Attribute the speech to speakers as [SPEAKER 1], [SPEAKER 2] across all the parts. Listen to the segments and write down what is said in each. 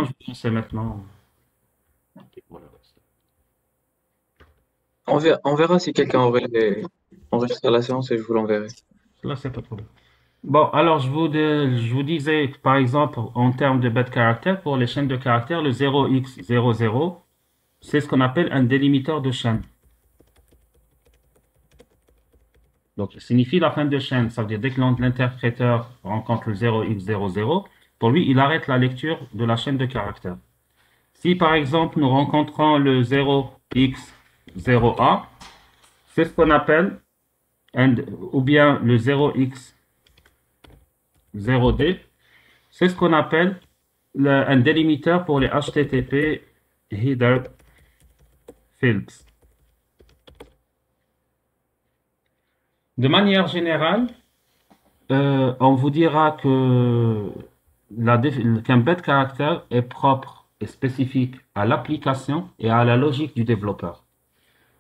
[SPEAKER 1] je vais lancer maintenant. Voilà.
[SPEAKER 2] On verra si quelqu'un aurait enregistré la séance et je vous l'enverrai.
[SPEAKER 1] Là, c'est pas trop bien. Bon, alors je vous disais, par exemple, en termes de bête caractère, pour les chaînes de caractères, le 0x00, c'est ce qu'on appelle un délimiteur de chaîne. Donc, ça signifie la fin de chaîne. Ça veut dire dès que l'interpréteur rencontre le 0x00, pour lui, il arrête la lecture de la chaîne de caractères. Si, par exemple, nous rencontrons le 0x0a, c'est ce qu'on appelle, ou bien le 0x0d, c'est ce qu'on appelle un délimiteur pour les HTTP header fields. De manière générale, on vous dira que qu'un bête caractère est propre et spécifique à l'application et à la logique du développeur.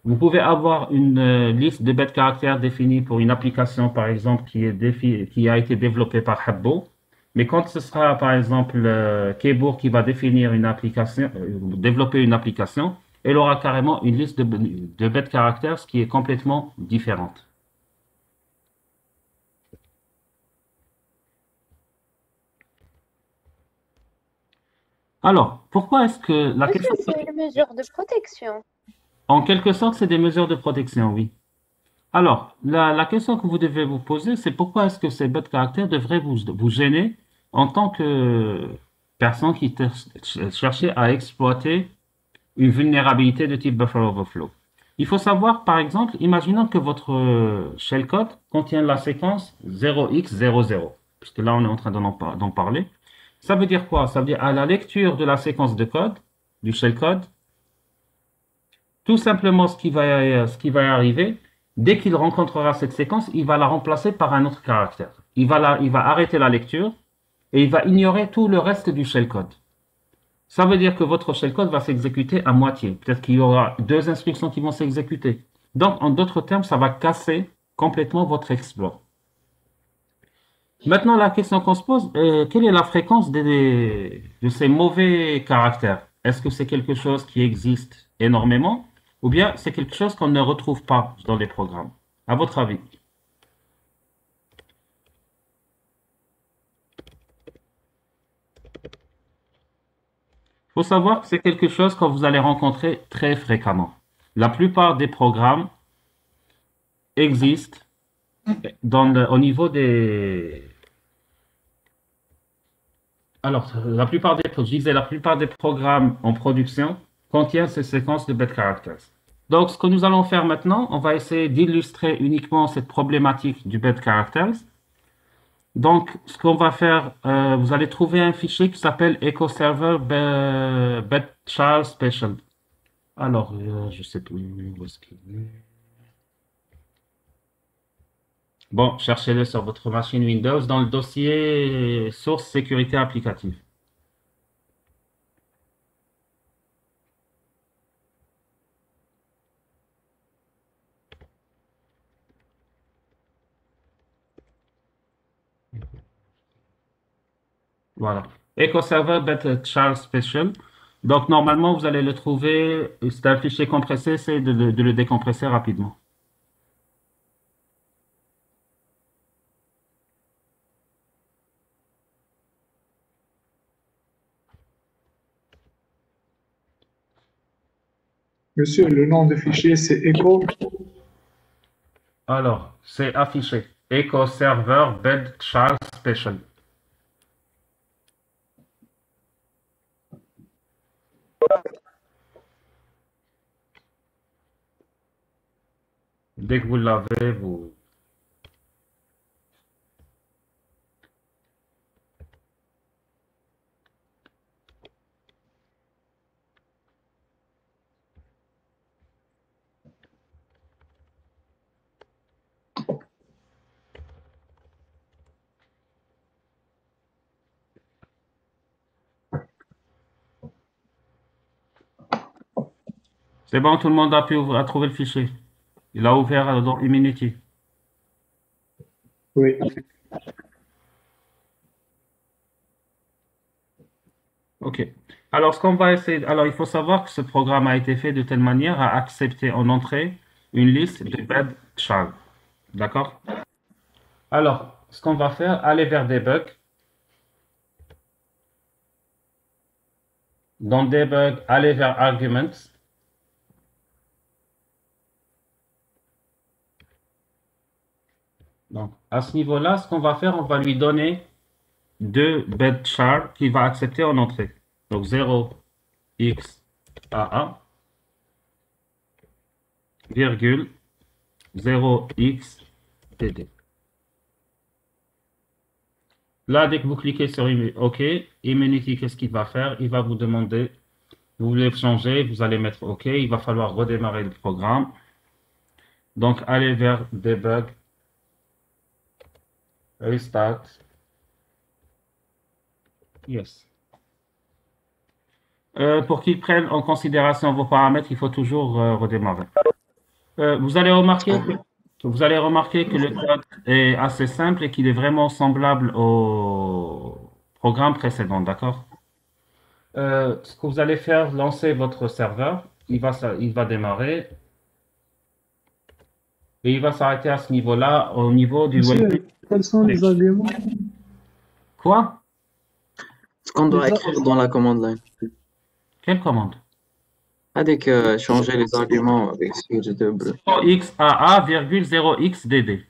[SPEAKER 1] Vous pouvez avoir une liste de bêtes caractères définie pour une application, par exemple, qui a été développée par Habbo. Mais quand ce sera, par exemple, Keyboard qui va définir une application, développer une application, elle aura carrément une liste de bêtes caractères, ce qui est complètement différente. Alors, pourquoi est-ce que la
[SPEAKER 3] Monsieur,
[SPEAKER 1] question...
[SPEAKER 3] c'est une mesure de protection.
[SPEAKER 1] En quelque sorte, c'est des mesures de protection, oui. Alors, la question que vous devez vous poser, c'est pourquoi est-ce que ces bêtes caractères devraient vous gêner en tant que personne qui cherchait à exploiter une vulnérabilité de type buffer overflow. Il faut savoir, par exemple, imaginons que votre shellcode contient la séquence 0x00, puisque là on est en train d'en parler. Ça veut dire quoi? Ça veut dire à la lecture de la séquence de code, du shellcode, tout simplement, ce qui va arriver, dès qu'il rencontrera cette séquence, il va la remplacer par un autre caractère. Il va arrêter la lecture et il va ignorer tout le reste du shellcode. Ça veut dire que votre shellcode va s'exécuter à moitié. Peut-être qu'il y aura deux instructions qui vont s'exécuter. Donc, en d'autres termes, ça va casser complètement votre exploit. Maintenant, la question qu'on se pose, quelle est la fréquence de ces mauvais caractères? Est-ce que c'est quelque chose qui existe énormément ou bien c'est quelque chose qu'on ne retrouve pas dans les programmes? À votre avis? Il faut savoir que c'est quelque chose que vous allez rencontrer très fréquemment. La plupart des programmes existent au niveau des... Alors, je disais, la plupart des programmes en production contiennent ces séquences de bit characters. Donc, ce que nous allons faire maintenant, on va essayer d'illustrer uniquement cette problématique du bit characters. Donc, ce qu'on va faire, vous allez trouver un fichier qui s'appelle EcoServer Child Special. Alors, je sais plus où est-ce qu'il est. Bon, cherchez-le sur votre machine Windows dans le dossier source sécurité applicative. Voilà. EcoServer Child Special. Donc, normalement, vous allez le trouver. C'est un fichier compressé, c'est de le décompresser rapidement.
[SPEAKER 4] Monsieur, le nom du fichier, c'est Echo.
[SPEAKER 1] Alors, c'est affiché. EcoServer Child Special. Dès que vous l'avez, vous... C'est bon, tout le monde a trouvé le fichier. Il a ouvert dans Immunity.
[SPEAKER 4] Oui.
[SPEAKER 1] OK. OK. Alors, ce qu'on va essayer, alors il faut savoir que ce programme a été fait de telle manière à accepter en entrée une liste de bad child. D'accord? Alors, ce qu'on va faire, aller vers debug. Dans debug, aller vers arguments. Donc, à ce niveau-là, ce qu'on va faire, on va lui donner deux bed char qu'il va accepter en entrée. Donc 0x AA, virgule 0x TD. Là, dès que vous cliquez sur OK, Immunity, qu'est-ce qu'il va faire? Il va vous demander, vous voulez changer, vous allez mettre OK, il va falloir redémarrer le programme. Donc, allez vers Debug, Restart. Yes. Pour qu'il prenne en considération vos paramètres, il faut toujours redémarrer. Vous allez remarquer que le code est assez simple et qu'il est vraiment semblable au programme précédent, d'accord? Ce que vous allez faire, lancer votre serveur, il va démarrer et il va s'arrêter à ce niveau-là, au niveau du
[SPEAKER 4] Monsieur,
[SPEAKER 1] welcome.
[SPEAKER 4] quels sont les arguments?
[SPEAKER 1] Quoi?
[SPEAKER 2] Ce qu'on doit
[SPEAKER 4] Les a-
[SPEAKER 2] écrire dans la commande line.
[SPEAKER 1] Quelle commande?
[SPEAKER 2] Avec changer les arguments avec switch de bleu.
[SPEAKER 1] 0xAA, virgule 0xDD.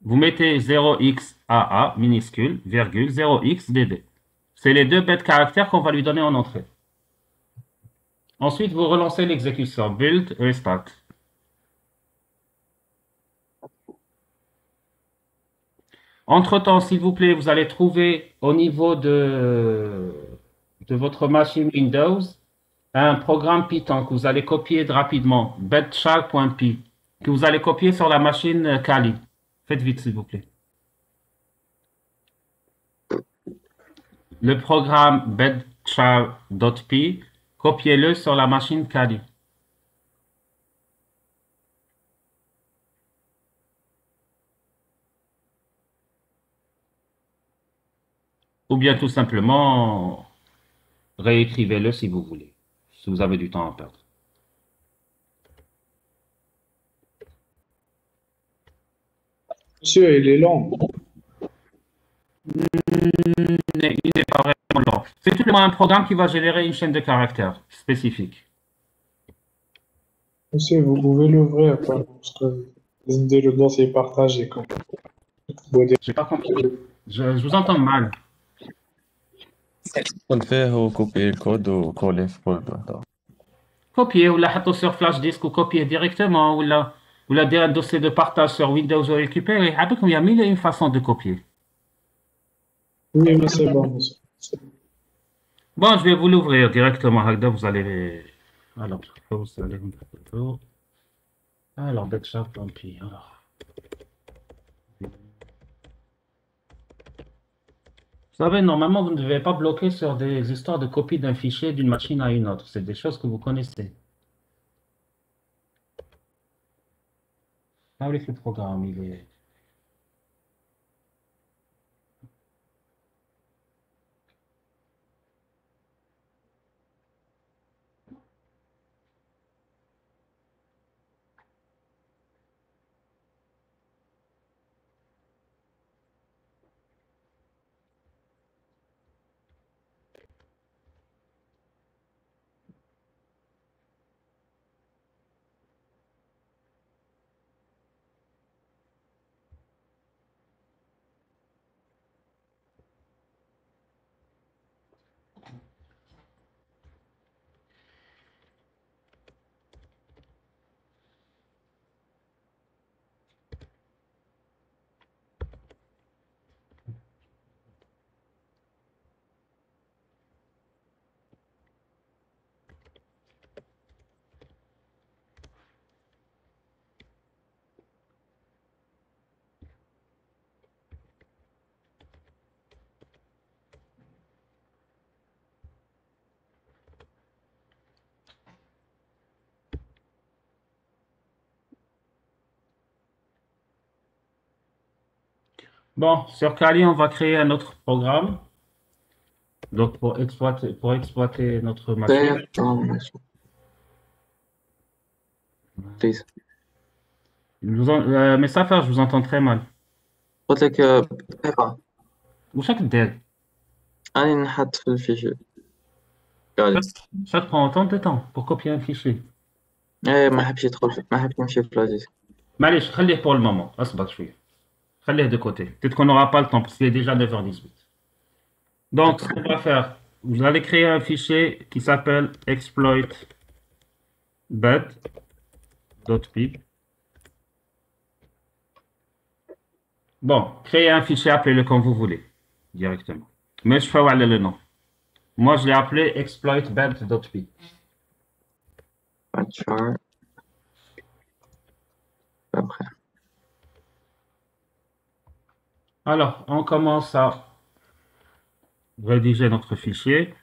[SPEAKER 1] Vous mettez 0xAA minuscule, virgule 0xDD. C'est les deux bêtes caractères qu'on va lui donner en entrée. Ensuite, vous relancez l'exécution build, restart. Entre-temps, s'il vous plaît, vous allez trouver au niveau de votre machine Windows un programme Python que vous allez copier rapidement, bedchar.py, que vous allez copier sur la machine Kali. Faites vite, s'il vous plaît. Le programme bedchar.py, copiez-le sur la machine Kali. Ou bien tout simplement, réécrivez-le si vous voulez, si vous avez du temps à perdre.
[SPEAKER 4] Monsieur, il est long.
[SPEAKER 1] Il n'est pas vraiment long. C'est tout simplement un programme qui va générer une chaîne de caractères spécifique.
[SPEAKER 4] Monsieur, vous pouvez l'ouvrir parce que le dossier est partagé.
[SPEAKER 1] J'ai pas compris. Je vous entends mal.
[SPEAKER 5] تدخل فيه وكوبي الكود وكوليه في كود وحده.
[SPEAKER 1] Copier ou la حطه sur flash disk ou copier directement ou la un dossier de partage sur Windows ou récupérer. Après, il y a mille et une façons de copier.
[SPEAKER 4] Oui, mais c'est bon, monsieur.
[SPEAKER 1] Bon, je vais vous l'ouvrir directement. Hagda, vous allez. Alors, vous allez. Alors, Betchat, tant pis. Alors. Vous savez, normalement, vous ne devez pas bloquer sur des histoires de copie d'un fichier d'une machine à une autre. C'est des choses que vous connaissez. Ah oui, le programme, il est. Bon, sur Kali, on va créer un autre programme. Donc, pour exploiter notre machine,
[SPEAKER 2] Père, machine. Please.
[SPEAKER 1] mais ça fait, je vous entends très mal.
[SPEAKER 2] قلت لك دقيقة.
[SPEAKER 1] Ou chaque دير.
[SPEAKER 2] أنا نحط في الفيشي. قال
[SPEAKER 1] Ça te prend autant de temps pour copier un fichier.
[SPEAKER 2] إيه ما حبش يدخل ما حبش يمشي في لازيس.
[SPEAKER 1] معليش خليه pour le moment. اصبر شوية. خليه de côté. Peut-être qu'on n'aura pas le temps parce qu'il est déjà 9h18. Donc, ce qu'on va faire, vous allez créer un fichier qui s'appelle exploit.bed.py. Bon, créez un fichier, appelez-le comme vous voulez, directement. Mais je fais le nom. Moi, je l'ai appelé exploit.bed.py.
[SPEAKER 2] char après.
[SPEAKER 1] Alors, on commence à rédiger notre fichier.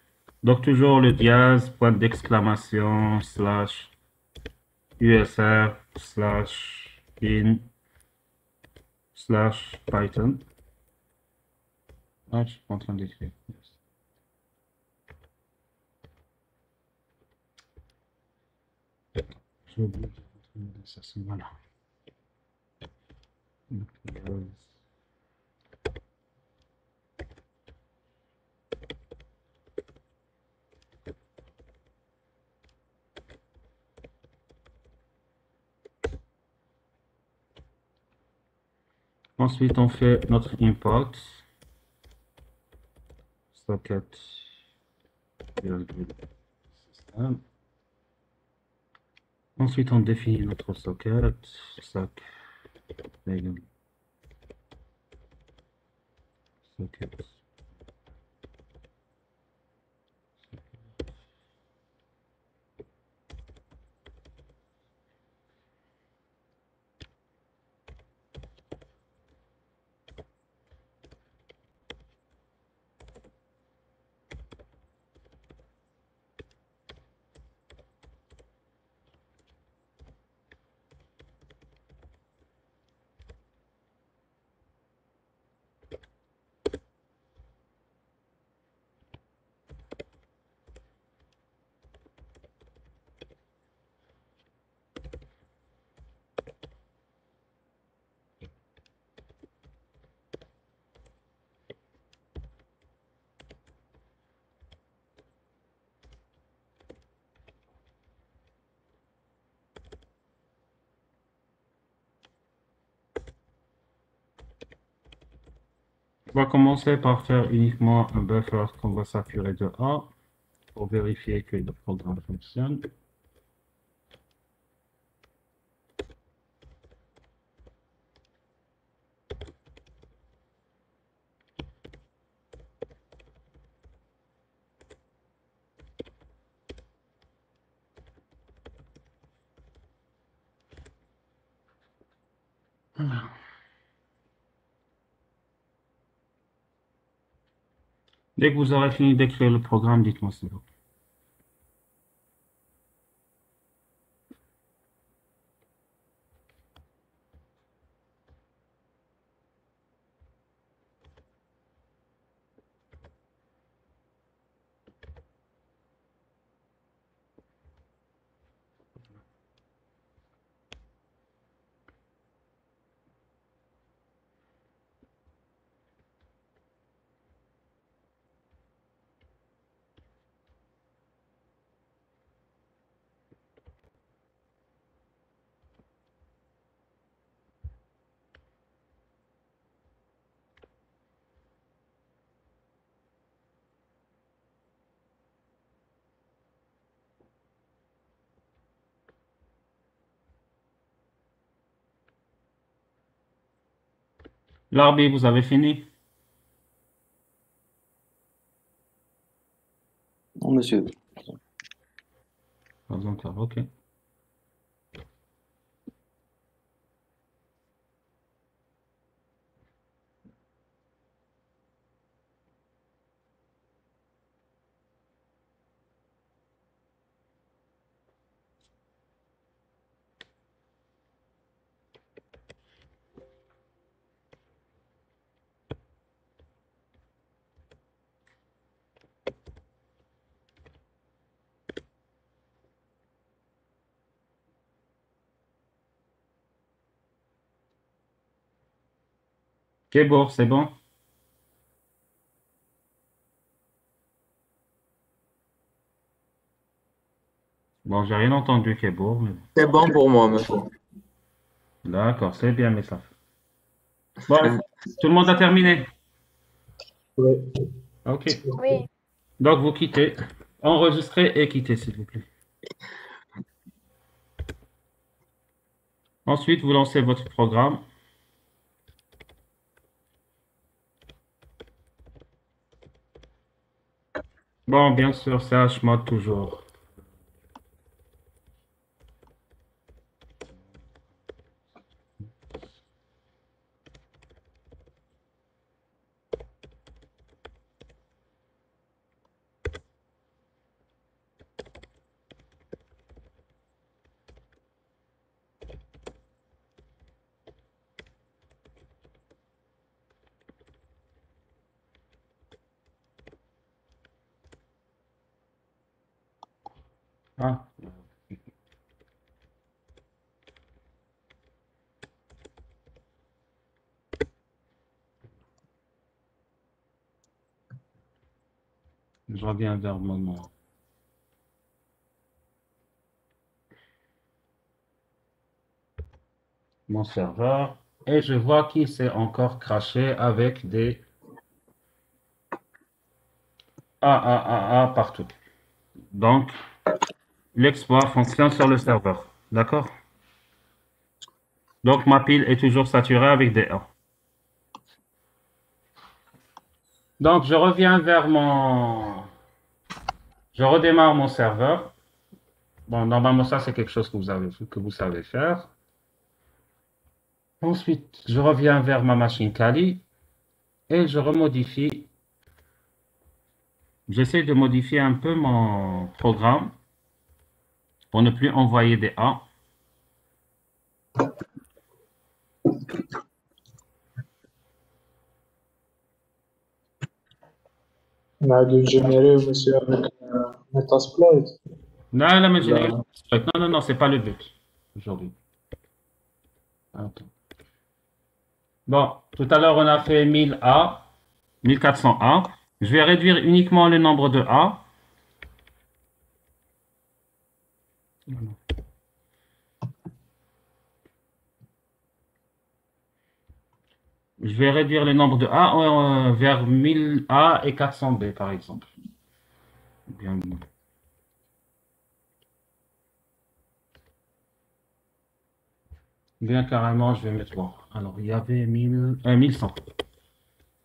[SPEAKER 1] Donc, toujours le dièse, point d'exclamation, slash, usr, slash, in, slash, python. Ah, je suis pas en train d'écrire. J'ai oublié de mettre ça, voilà. Ensuite, on fait notre import. Socket. System. Ensuite, on définit notre socket. Socket. Socket. On va commencer par faire uniquement un buffer qu'on va saturer de A pour vérifier que le programme fonctionne. Dès que vous aurez fini d'écrire le programme, dites-moi s'il vous plaît. Larbi, vous avez fini?
[SPEAKER 6] Non, monsieur.
[SPEAKER 1] Pas encore, ok. Keyboard, c'est bon? Bon, j'ai rien entendu, Keyboard, mais
[SPEAKER 2] C'est bon pour moi, monsieur.
[SPEAKER 1] d'accord, c'est bien, mais ça. Bon, tout le monde a terminé?
[SPEAKER 4] Ouais.
[SPEAKER 1] Ok.
[SPEAKER 3] Oui.
[SPEAKER 1] Donc, vous quittez. Enregistrez et quittez, s'il vous plaît. Ensuite, vous lancez votre programme. Bon, bien sûr, c'est HMOD toujours. Ah, je reviens vers mon serveur. Et je vois qu'il s'est encore craché avec des A partout. Donc, l'exploit fonctionne sur le serveur. D'accord? Donc, ma pile est toujours saturée avec des A. Donc, je reviens vers Je redémarre mon serveur. Bon, normalement, ça, c'est quelque chose que vous savez faire. Ensuite, je reviens vers ma machine Kali et je remodifie. J'essaie de modifier un peu mon programme pour ne plus envoyer des A.
[SPEAKER 4] On a dû générer, monsieur, avec Metasploit.
[SPEAKER 1] Non, non, mais
[SPEAKER 4] Là,
[SPEAKER 1] non, non, c'est pas le but aujourd'hui. Attends. Bon, tout à l'heure, on a fait 1000 A, 1400 A. Je vais réduire uniquement le nombre de A. Je vais réduire le nombre de A vers 1000 A et 400 B, par exemple. Bien. Bien carrément, je vais mettre bon. Alors, il y avait 1100.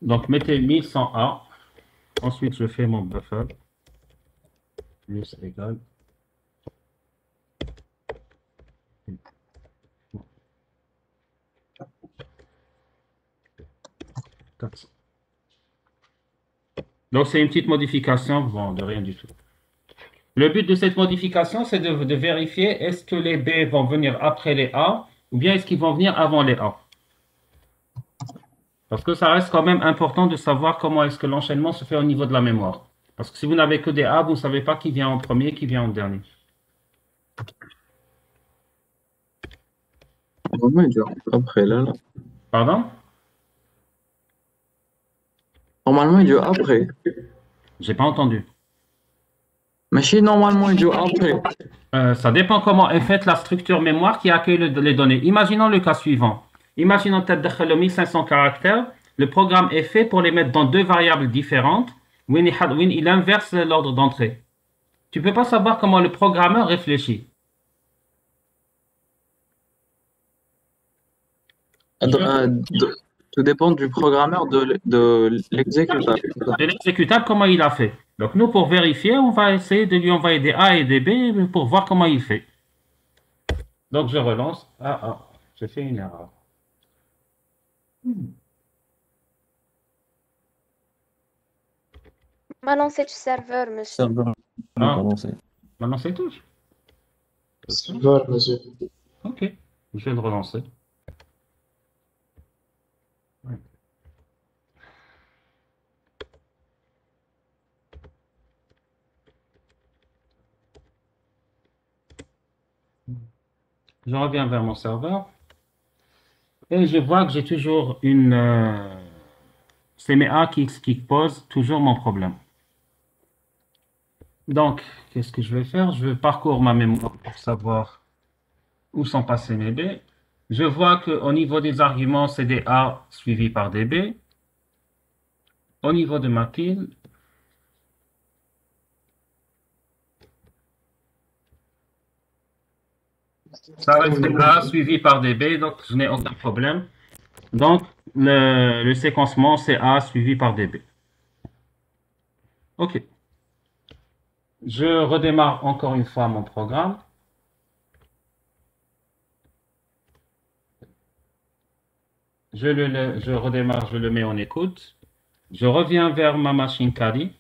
[SPEAKER 1] Donc, mettez 1100 A. Ensuite, je fais mon buffer. Plus égal. 400. Donc, c'est une petite modification, bon, de rien du tout. Le but de cette modification, c'est de vérifier est-ce que les B vont venir après les A ou bien est-ce qu'ils vont venir avant les A. Parce que ça reste quand même important de savoir comment est-ce que l'enchaînement se fait au niveau de la mémoire. Parce que si vous n'avez que des A, vous ne savez pas qui vient en premier, qui vient en dernier.
[SPEAKER 2] Normalement, il dure après, là.
[SPEAKER 1] Pardon?
[SPEAKER 2] Normalement, il dure après.
[SPEAKER 1] J'ai pas entendu.
[SPEAKER 2] Mais si, normalement, il dure après.
[SPEAKER 1] Ça dépend comment est faite la structure mémoire qui accueille les données. Imaginons le cas suivant. Imaginons que tu as 1500 caractères. Le programme est fait pour les mettre dans deux variables différentes. Où il inverse l'ordre d'entrée. Tu ne peux pas savoir comment le programmeur réfléchit.
[SPEAKER 2] Tout dépend du programmeur de l'exécutable.
[SPEAKER 1] De l'exécutable, comment il a fait. Donc nous, pour vérifier, on va essayer de lui envoyer des A et des B pour voir comment il fait. Donc je relance. J'ai fait une erreur.
[SPEAKER 3] ما لونسيتش السيرفر monsieur.
[SPEAKER 5] serveur n'est
[SPEAKER 1] Ah,
[SPEAKER 5] pas lancé.
[SPEAKER 1] maintenant c'est tout.
[SPEAKER 4] serveur, monsieur.
[SPEAKER 1] Ok, je vais le relancer. Ouais. Je reviens vers mon serveur et je vois que j'ai toujours une c'est mes A qui posent toujours mon problème. Donc, qu'est-ce que je vais faire? Je vais parcourir ma mémoire pour savoir où sont passés mes B. Je vois qu'au niveau des arguments, c'est des A suivis par des B. Au niveau de ma pile, ça reste des A suivis par des B, donc je n'ai aucun problème. Donc, le séquencement, c'est A suivi par des B. OK. Je redémarre encore une fois mon programme. Je redémarre, je le mets en écoute. Je reviens vers ma machine Kali.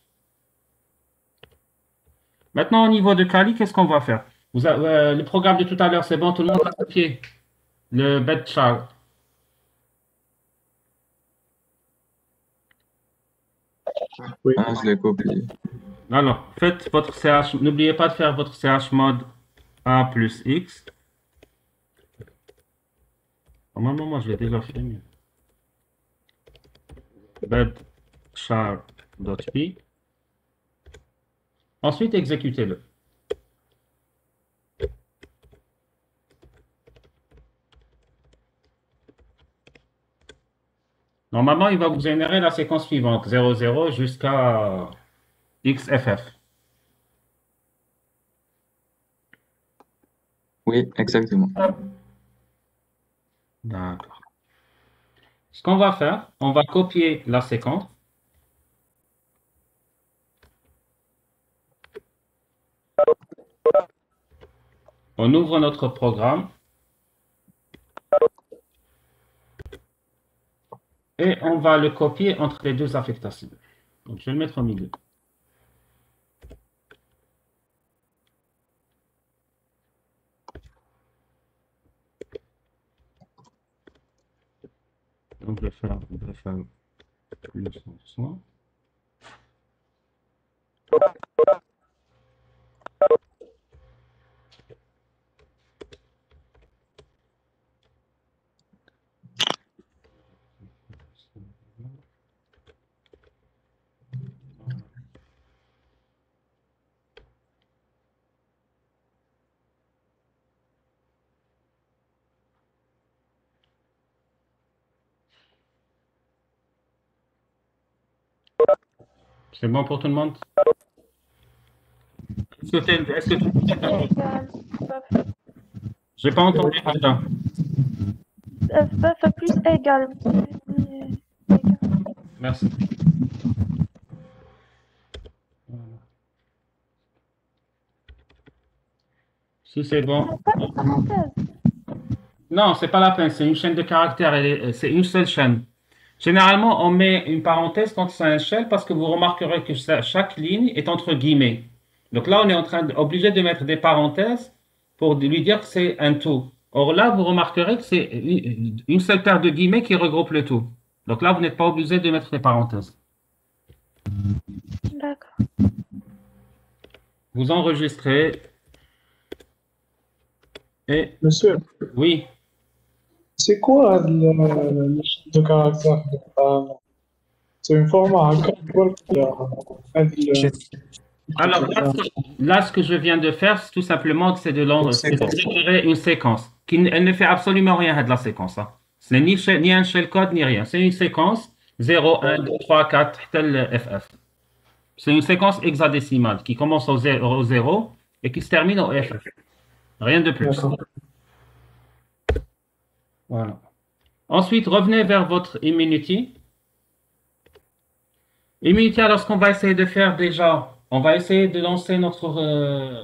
[SPEAKER 1] Maintenant, au niveau de Kali, qu'est-ce qu'on va faire? Le programme de tout à l'heure, c'est bon, tout le monde a copié le bed chart.
[SPEAKER 4] Oui.
[SPEAKER 2] Ah, je l'ai copié.
[SPEAKER 1] Alors, faites votre CH, n'oubliez pas de faire votre CH mode A plus X. Normalement, moi, je l'ai déjà fait. Mais... bed chart.py. Ensuite, exécutez-le. Normalement, il va vous générer la séquence suivante, 00 jusqu'à XFF.
[SPEAKER 2] Oui, exactement.
[SPEAKER 1] D'accord. Ce qu'on va faire, on va copier la séquence. On ouvre notre programme. Et on va le copier entre les deux affectations. Donc, je vais le mettre au milieu. Donc, je vais faire le changement. C'est bon pour tout le monde? Est-ce que tout le monde est d'accord?
[SPEAKER 3] Égal.
[SPEAKER 1] J'ai pas entendu, Martin.
[SPEAKER 3] F plus égal.
[SPEAKER 1] Merci. Voilà. Si c'est bon.
[SPEAKER 3] Pas de parenthèse.
[SPEAKER 1] Non, c'est pas la peine. C'est une chaîne de caractères. C'est une seule chaîne. Généralement, on met une parenthèse quand c'est un shell parce que vous remarquerez que chaque ligne est entre guillemets. Donc là, on est obligé de mettre des parenthèses pour lui dire que c'est un tout. Or là, vous remarquerez que c'est une seule paire de guillemets qui regroupe le tout. Donc là, vous n'êtes pas obligé de mettre des parenthèses.
[SPEAKER 3] D'accord.
[SPEAKER 1] Vous enregistrez et
[SPEAKER 4] Monsieur,
[SPEAKER 1] oui,
[SPEAKER 4] c'est quoi le chiffre de caractère? C'est un format à code
[SPEAKER 1] alors là, ce que je viens de faire, c'est tout simplement, c'est de générer une séquence. Elle ne fait absolument rien de la séquence. Hein. Ce n'est ni un shellcode, ni rien. C'est une séquence 0, 1, 2, 3, 4, tel FF. C'est une séquence hexadécimale qui commence au 0 et qui se termine au FF. Rien de plus.
[SPEAKER 4] D'accord.
[SPEAKER 1] Voilà. Ensuite, revenez vers votre Immunity. Immunity, alors ce qu'on va essayer de faire déjà, on va essayer de lancer notre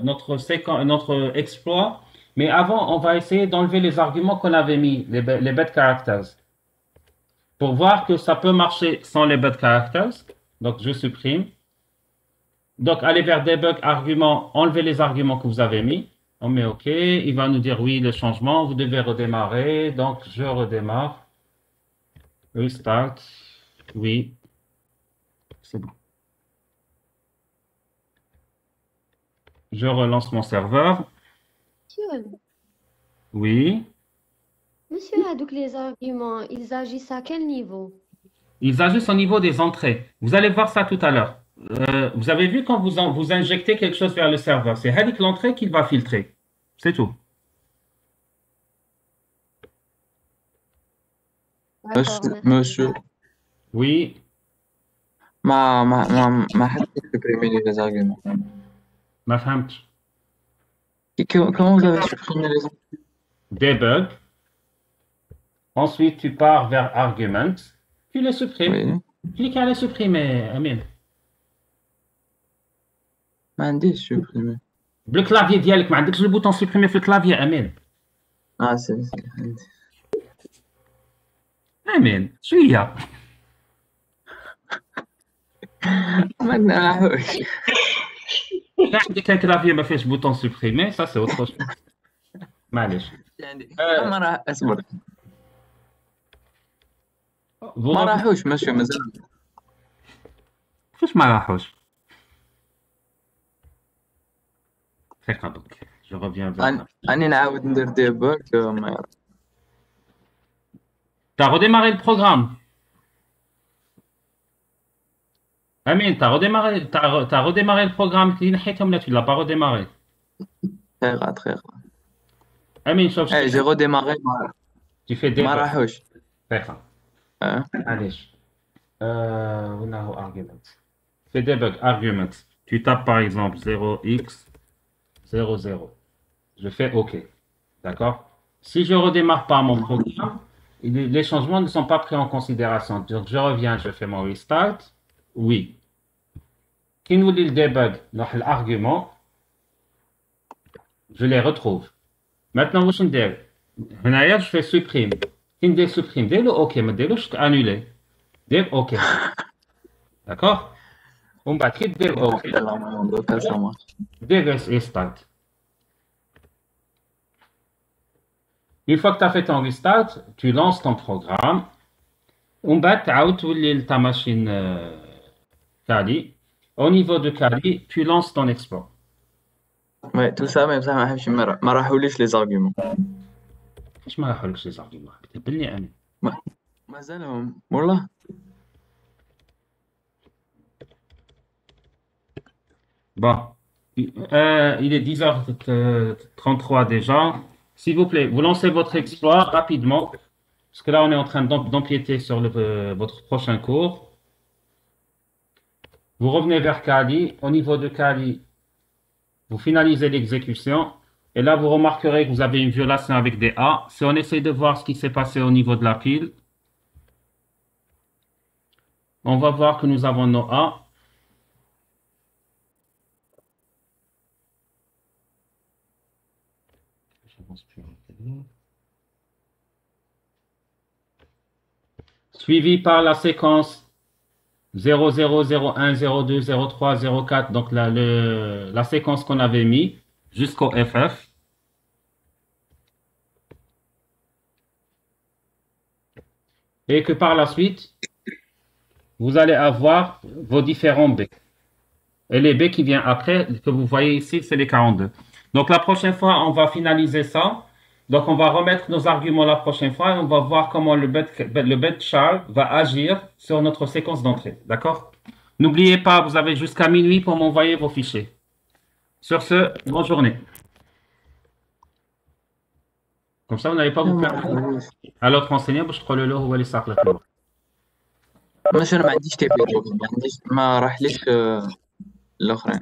[SPEAKER 1] exploit, mais avant, on va essayer d'enlever les arguments qu'on avait mis, les bad characters, pour voir que ça peut marcher sans les bad characters. Donc, je supprime. Donc, allez vers debug arguments, enlevez les arguments que vous avez mis. On met OK. Il va nous dire oui, le changement, vous devez redémarrer. Donc, je redémarre. Restart. Oui. C'est bon. Je relance mon serveur.
[SPEAKER 6] Monsieur,
[SPEAKER 1] Oui.
[SPEAKER 6] monsieur, donc les arguments, ils agissent à quel niveau?
[SPEAKER 1] Ils ajustent au niveau des entrées. Vous allez voir ça tout à l'heure. Vous avez vu quand vous injectez quelque chose vers le serveur, c'est avec l'entrée qu'il va filtrer. C'est tout.
[SPEAKER 3] D'accord.
[SPEAKER 2] Monsieur,
[SPEAKER 1] Oui,
[SPEAKER 2] ما حدش supprimer les arguments.
[SPEAKER 1] ma femme.
[SPEAKER 2] Comment vous avez supprimé les arguments?
[SPEAKER 1] Debug. Ensuite, tu pars vers Arguments. Tu les supprimes.
[SPEAKER 2] Oui,
[SPEAKER 1] Clique à les supprimer, Amin.
[SPEAKER 2] ما عنديش supprimer.
[SPEAKER 1] بالكلافيي ديالك ما عندكش البوطون سوبريمي في الكلافيي امين.
[SPEAKER 2] سي
[SPEAKER 1] امين شويه.
[SPEAKER 2] ما نراحوش.
[SPEAKER 1] لا عندك الكلافيي ما فيهش بوطون سوبريمي سا سي اوتر شوز. معليش.
[SPEAKER 2] ما راح اصبر. ما
[SPEAKER 1] ما
[SPEAKER 2] راحوش ماشي مازال.
[SPEAKER 1] كيفاش ما راحوش؟ دقيقة دوك. جو reviens vers.
[SPEAKER 2] راني نعاود ندير ديباك ما يعرف.
[SPEAKER 1] T'as redémarré le programme. Amine, t'as redémarré le programme. Tu l'as pas redémarré.
[SPEAKER 2] très grave.
[SPEAKER 1] Amine, شوف
[SPEAKER 2] j'ai redémarré
[SPEAKER 1] tu fais
[SPEAKER 2] ما
[SPEAKER 1] debug.
[SPEAKER 2] راحوش.
[SPEAKER 1] دقيقة.
[SPEAKER 2] اه
[SPEAKER 1] معليش. وين هو argument. Fais debug argument. Tu tapes par exemple 0x00. Je fais OK. D'accord? Si je redémarre pas mon programme, les changements ne sont pas pris en considération. Donc, je reviens, je fais mon restart. Oui. Qui nous dit le debug? Donc, l'argument, je les retrouve. Maintenant, vous savez, je fais supprime. Qui me dit supprime? Dès le OK, mais dès le annuler. Dès OK. D'accord? On va quitter dès le OK.
[SPEAKER 2] دوكا ça marche.
[SPEAKER 1] Dès le restart. Une fois que tu as fait ton restart, tu lances ton programme. On va ta machine Kali. Au niveau de Kali, tu lances ton export.
[SPEAKER 2] Ouais, tout ça, mais بصح ما حبش ما راحوليش les arguments.
[SPEAKER 1] ايش ما راحولكش لي زارجيومون؟ تبني انا.
[SPEAKER 2] مازالهم والله.
[SPEAKER 1] Bon. Il est 10h33 déjà. S'il vous plaît, vous lancez votre exploit rapidement. Parce que là, on est en train d'empiéter sur votre prochain cours. Vous revenez vers Kali. Au niveau de Kali, vous finalisez l'exécution. Et là, vous remarquerez que vous avez une violation avec des A. Si on essaie de voir ce qui s'est passé au niveau de la pile, on va voir que nous avons nos A. Suivi par la séquence 0, 0, 0, 1, 0, 2, 0, 3, 0, 4, donc la séquence qu'on avait mis jusqu'au FF. Et que par la suite, vous allez avoir vos différents B. Et les B qui viennent après, que vous voyez ici, c'est les 42. Donc la prochaine fois, on va finaliser ça. Donc on va remettre nos arguments la prochaine fois et on va voir comment le bed char va agir sur notre séquence d'entrée. D'accord? N'oubliez pas, vous avez jusqu'à minuit pour m'envoyer vos fichiers. Sur ce, bonne journée. Comme ça, vous n'allez pas vous perdre. À l'autre enseignant, je crois le lot où aller s'appeler.
[SPEAKER 2] ماشي انا ما عنديش تيبي ما راحليش الاخرين.